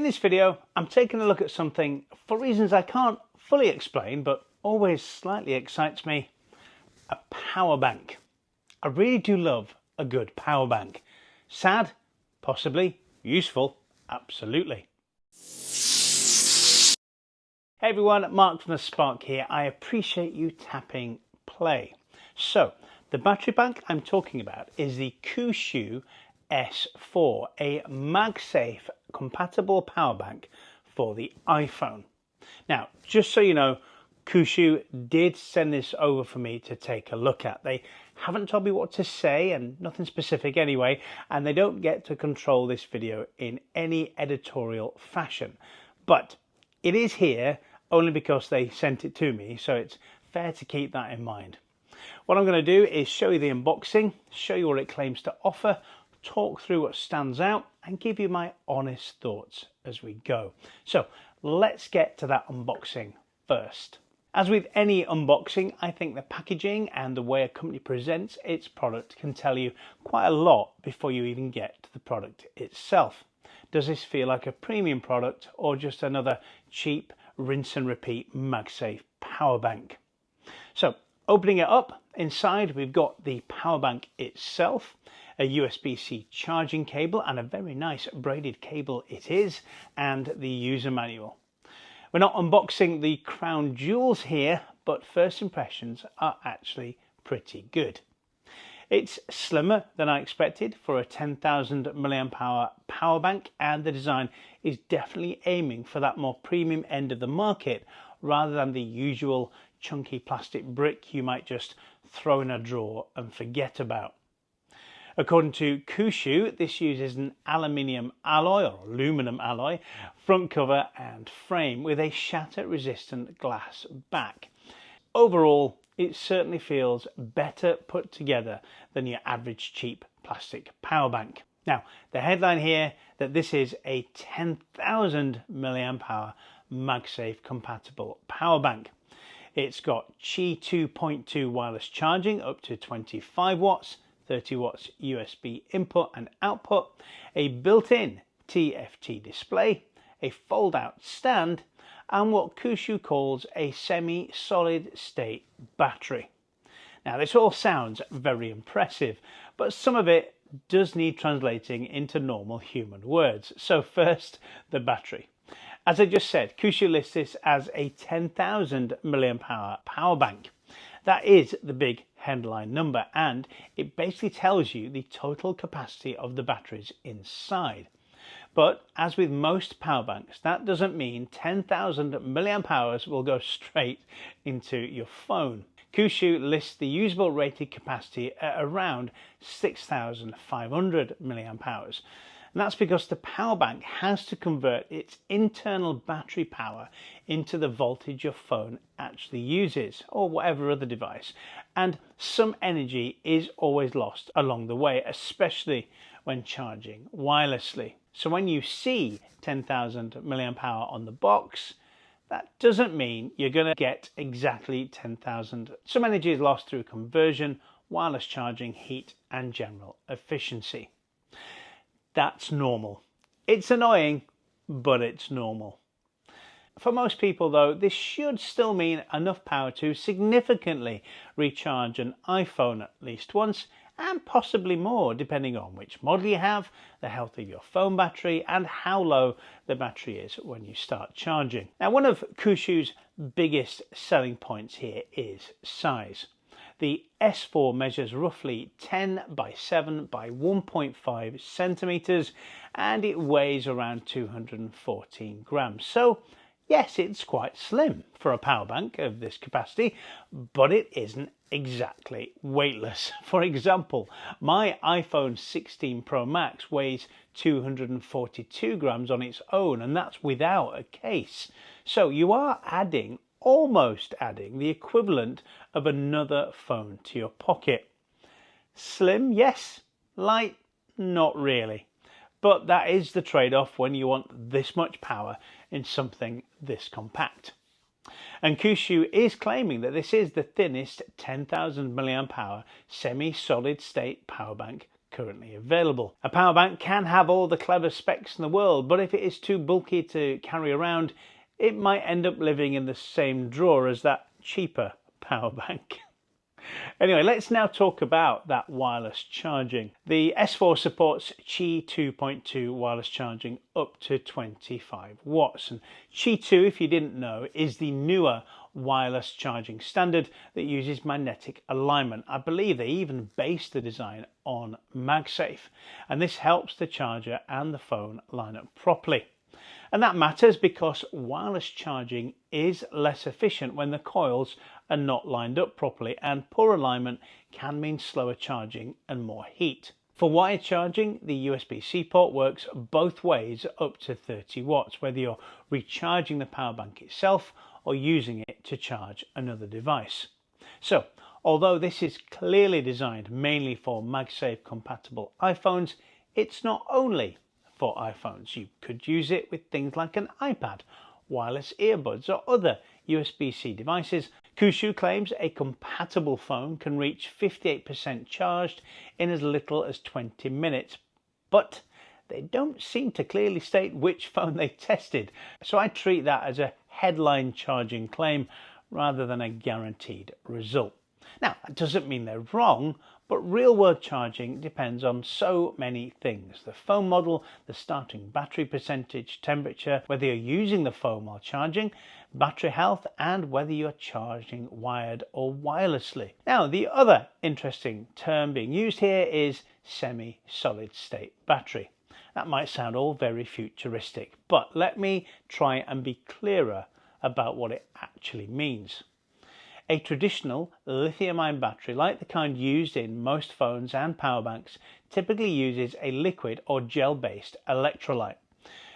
In this video, I'm taking a look at something for reasons I can't fully explain, but always slightly excites me: a power bank. I really do love a good power bank. Sad? Possibly. Useful? Absolutely. Hey everyone, Mark from the Spark here. I appreciate you tapping play. So, the battery bank I'm talking about is the KUXIU S4, a MagSafe-compatible power bank for the iPhone. Now, just so you know, KUXIU did send this over for me to take a look at. They haven't told me what to say, and nothing specific anyway, and they don't get to control this video in any editorial fashion. But it is here only because they sent it to me, so it's fair to keep that in mind. What I'm going to do is show you the unboxing, show you what it claims to offer, talk through what stands out, and give you my honest thoughts as we go. So let's get to that unboxing first. As with any unboxing, I think the packaging and the way a company presents its product can tell you quite a lot before you even get to the product itself. Does this feel like a premium product or just another cheap rinse and repeat MagSafe power bank? So opening it up, inside we've got the power bank itself, a USB-C charging cable, and a very nice braided cable it is, and the user manual. We're not unboxing the crown jewels here, but first impressions are actually pretty good. It's slimmer than I expected for a 10,000 mAh power bank, and the design is definitely aiming for that more premium end of the market rather than the usual chunky plastic brick you might just throw in a drawer and forget about. According to KUXIU, this uses an aluminium alloy or aluminum alloy front cover and frame with a shatter-resistant glass back. Overall, it certainly feels better put together than your average cheap plastic power bank. Now, the headline here that this is a 10,000 mAh MagSafe compatible power bank. It's got Qi2.2 wireless charging up to 25 watts, 30 watts USB input and output, a built-in TFT display, a fold-out stand, and what KUXIU calls a semi-solid state battery. Now, this all sounds very impressive, but some of it does need translating into normal human words. So first, the battery. As I just said, KUXIU lists this as a 10,000 mAh power bank. That is the big headline number, and it basically tells you the total capacity of the batteries inside. But as with most power banks, that doesn't mean 10,000 mAh will go straight into your phone. KUXIU lists the usable rated capacity at around 6,500 mAh. And that's because the power bank has to convert its internal battery power into the voltage your phone actually uses, or whatever other device. And some energy is always lost along the way, especially when charging wirelessly. So when you see 10,000 mAh on the box, that doesn't mean you're going to get exactly 10,000. Some energy is lost through conversion, wireless charging, heat, and general efficiency. That's normal. It's annoying, but it's normal. For most people though, this should still mean enough power to significantly recharge an iPhone at least once, and possibly more depending on which model you have, the health of your phone battery, and how low the battery is when you start charging. Now, one of KUXIU's biggest selling points here is size. The S4 measures roughly 10 by 7 by 1.5 centimeters, and it weighs around 214 grams. So yes, it's quite slim for a power bank of this capacity, but it isn't exactly weightless. For example, my iPhone 16 Pro Max weighs 242 grams on its own, and that's without a case. So you are almost adding the equivalent of another phone to your pocket. Slim, yes. Light, not really. But that is the trade-off when you want this much power in something this compact. And KUXIU is claiming that this is the thinnest 10,000 mAh semi-solid state power bank currently available. A power bank can have all the clever specs in the world, but if it is too bulky to carry around, it might end up living in the same drawer as that cheaper power bank. Anyway, let's now talk about that wireless charging. The S4 supports Qi2.2 wireless charging up to 25 watts. And Qi2, if you didn't know, is the newer wireless charging standard that uses magnetic alignment. I believe they even based the design on MagSafe, and this helps the charger and the phone line up properly. And that matters because wireless charging is less efficient when the coils are not lined up properly, and poor alignment can mean slower charging and more heat. For wired charging, the USB-C port works both ways up to 30 watts, whether you're recharging the power bank itself or using it to charge another device. So, although this is clearly designed mainly for MagSafe compatible iPhones, it's not only for iPhones. You could use it with things like an iPad, wireless earbuds or other USB-C devices. KUXIU claims a compatible phone can reach 58% charged in as little as 20 minutes, but they don't seem to clearly state which phone they tested, so I treat that as a headline charging claim rather than a guaranteed result. Now, that doesn't mean they're wrong, but real-world charging depends on so many things: the phone model, the starting battery percentage, temperature, whether you're using the phone while charging, battery health, and whether you're charging wired or wirelessly. Now, the other interesting term being used here is semi-solid state battery. That might sound all very futuristic, but let me try and be clearer about what it actually means. A traditional lithium-ion battery, like the kind used in most phones and power banks, typically uses a liquid or gel-based electrolyte.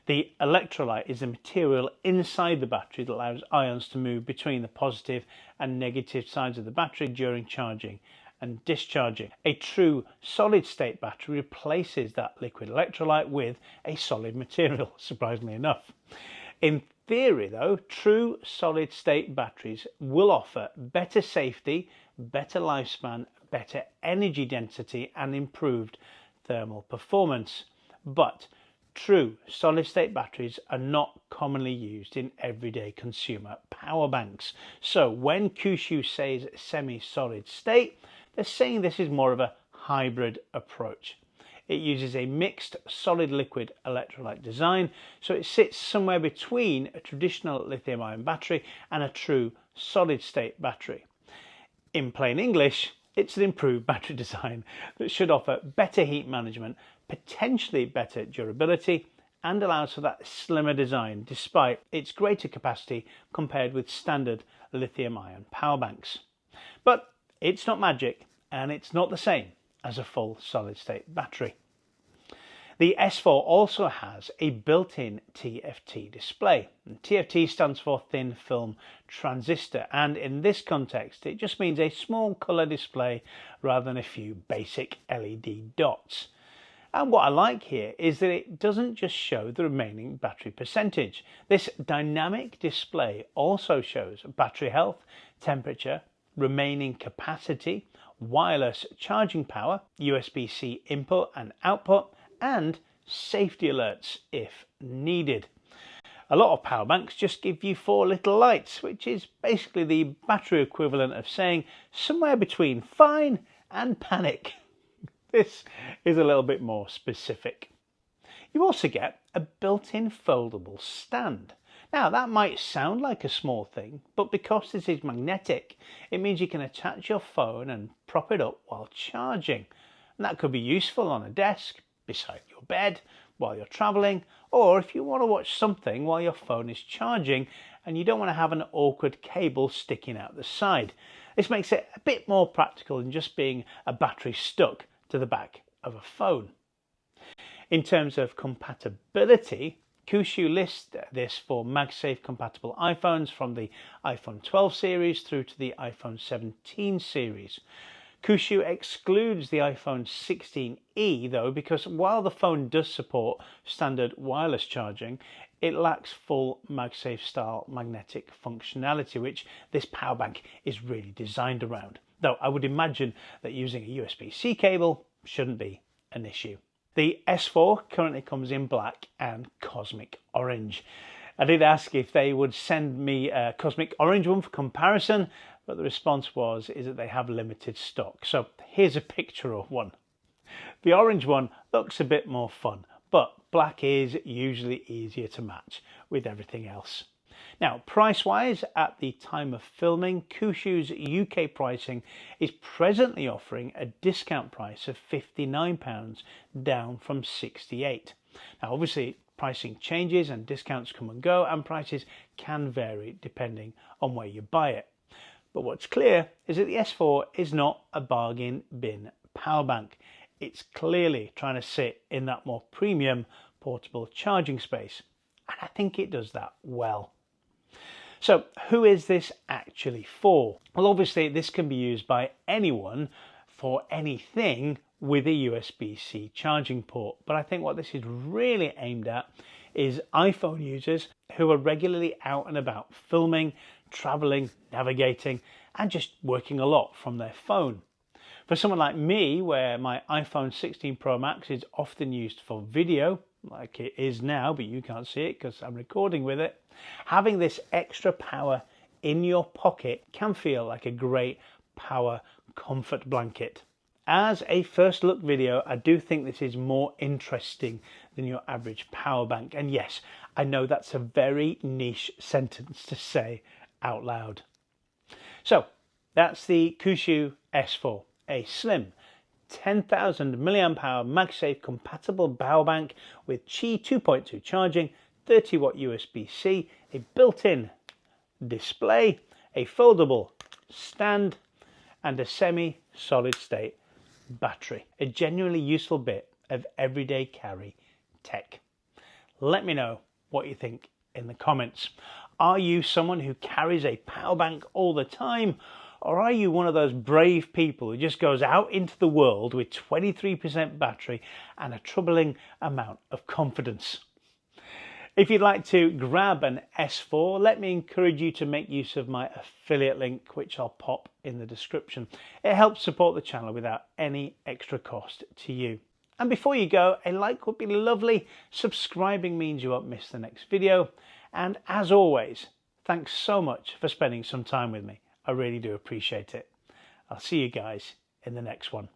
The electrolyte is the material inside the battery that allows ions to move between the positive and negative sides of the battery during charging and discharging. A true solid-state battery replaces that liquid electrolyte with a solid material, surprisingly enough. In theory, though, true solid-state batteries will offer better safety, better lifespan, better energy density, and improved thermal performance. But true solid-state batteries are not commonly used in everyday consumer power banks. So when KUXIU says semi-solid state, they're saying this is more of a hybrid approach. It uses a mixed solid-liquid electrolyte design, so it sits somewhere between a traditional lithium-ion battery and a true solid-state battery. In plain English, it's an improved battery design that should offer better heat management, potentially better durability, and allows for that slimmer design despite its greater capacity compared with standard lithium-ion power banks. But it's not magic, and it's not the same as a full solid-state battery. The S4 also has a built-in TFT display. And TFT stands for thin film transistor, and in this context it just means a small colour display rather than a few basic LED dots. And what I like here is that it doesn't just show the remaining battery percentage. This dynamic display also shows battery health, temperature, remaining capacity, wireless charging power, USB-C input and output, and safety alerts if needed. A lot of power banks just give you 4 little lights, which is basically the battery equivalent of saying somewhere between fine and panic. This is a little bit more specific. You also get a built-in foldable stand. Now, that might sound like a small thing, but because this is magnetic, it means you can attach your phone and prop it up while charging. And that could be useful on a desk, beside your bed, while you're traveling, or if you want to watch something while your phone is charging and you don't want to have an awkward cable sticking out the side. This makes it a bit more practical than just being a battery stuck to the back of a phone. In terms of compatibility, KUXIU lists this for MagSafe-compatible iPhones from the iPhone 12 series through to the iPhone 17 series. KUXIU excludes the iPhone 16e though, because while the phone does support standard wireless charging, it lacks full MagSafe style magnetic functionality, which this power bank is really designed around. Though I would imagine that using a USB-C cable shouldn't be an issue. The S4 currently comes in black and cosmic orange. I did ask if they would send me a cosmic orange one for comparison, but the response is that they have limited stock. So here's a picture of one. The orange one looks a bit more fun, but black is usually easier to match with everything else. Now, price-wise, at the time of filming, KUXIU's UK pricing is presently offering a discount price of £59, down from £68. Now, obviously, pricing changes and discounts come and go, and prices can vary depending on where you buy it. But what's clear is that the S4 is not a bargain bin power bank. It's clearly trying to sit in that more premium portable charging space, and I think it does that well. So who is this actually for? Well, obviously this can be used by anyone for anything with a USB-C charging port, but I think what this is really aimed at is iPhone users who are regularly out and about filming, traveling, navigating, and just working a lot from their phone. For someone like me, where my iPhone 16 Pro Max is often used for video, like it is now, but you can't see it because I'm recording with it, having this extra power in your pocket can feel like a great power comfort blanket. As a first look video, I do think this is more interesting than your average power bank. And yes, I know that's a very niche sentence to say out loud. So that's the KUXIU S4, a slim 10,000 mAh MagSafe-compatible power bank with Qi 2.2 charging, 30 watt USB-C, a built-in display, a foldable stand, and a semi-solid state battery. A genuinely useful bit of everyday carry tech. Let me know what you think in the comments. Are you someone who carries a power bank all the time? Or are you one of those brave people who just goes out into the world with 23% battery and a troubling amount of confidence? If you'd like to grab an S4, let me encourage you to make use of my affiliate link, which I'll pop in the description. It helps support the channel without any extra cost to you. And before you go, a like would be lovely. Subscribing means you won't miss the next video. And as always, thanks so much for spending some time with me. I really do appreciate it. I'll see you guys in the next one.